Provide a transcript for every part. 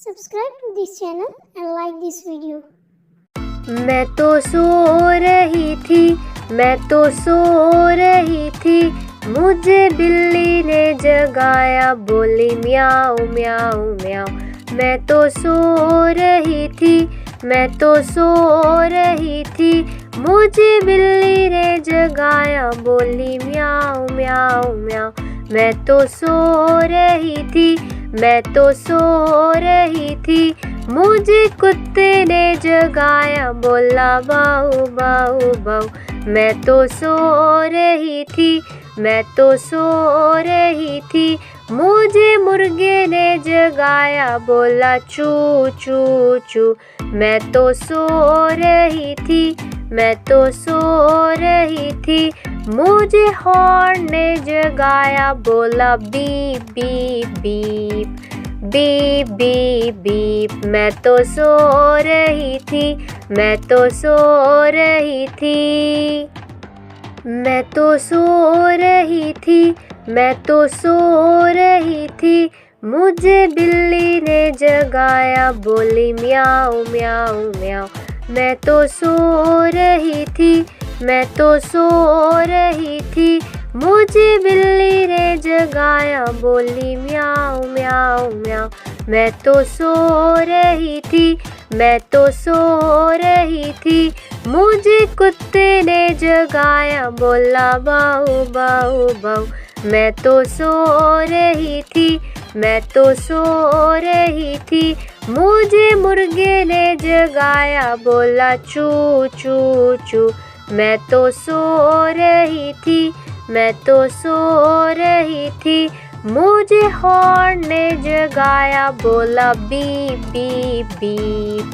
Subscribe to this channel and like this video. मैं तो सो रही थी, मुझे बिल्ली ने जगाया, बोली म्याऊ म्याऊ म्याऊ। मैं तो सो रही थी, मुझे बिल्ली ने जगाया, बोली म्याऊ म्याऊ म्याऊ। मैं तो सो रही थी, मुझे कुत्ते ने जगाया, बोला बाऊ बाऊ बाऊ। मैं तो सो रही थी, मुझे मुर्गे ने जगाया, बोला चू चू चू। मैं तो सो रही थी, मुझे हॉर्न ने जगाया, बोला beep beep beep beep beep beep. मैं तो सो रही थी, मुझे बिल्ली ने जगाया, बोली म्याऊ म्याऊ म्याऊ। मैं तो सो रही थी, मुझे बिल्ली ने जगाया, बोली म्याऊ म्याऊ म्याऊ। मैं तो सो रही थी, मुझे कुत्ते ने जगाया, बोला बाऊ बाऊ बाऊ। मैं तो सो रही थी, मुझे मुर्गे ने जगाया, बोला चू चू चू। मैं तो सो रही थी, मुझे हॉर्न ने जगाया, बोला beep beep beep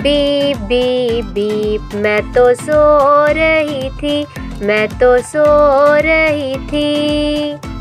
beep beep beep. मैं तो सो रही थी।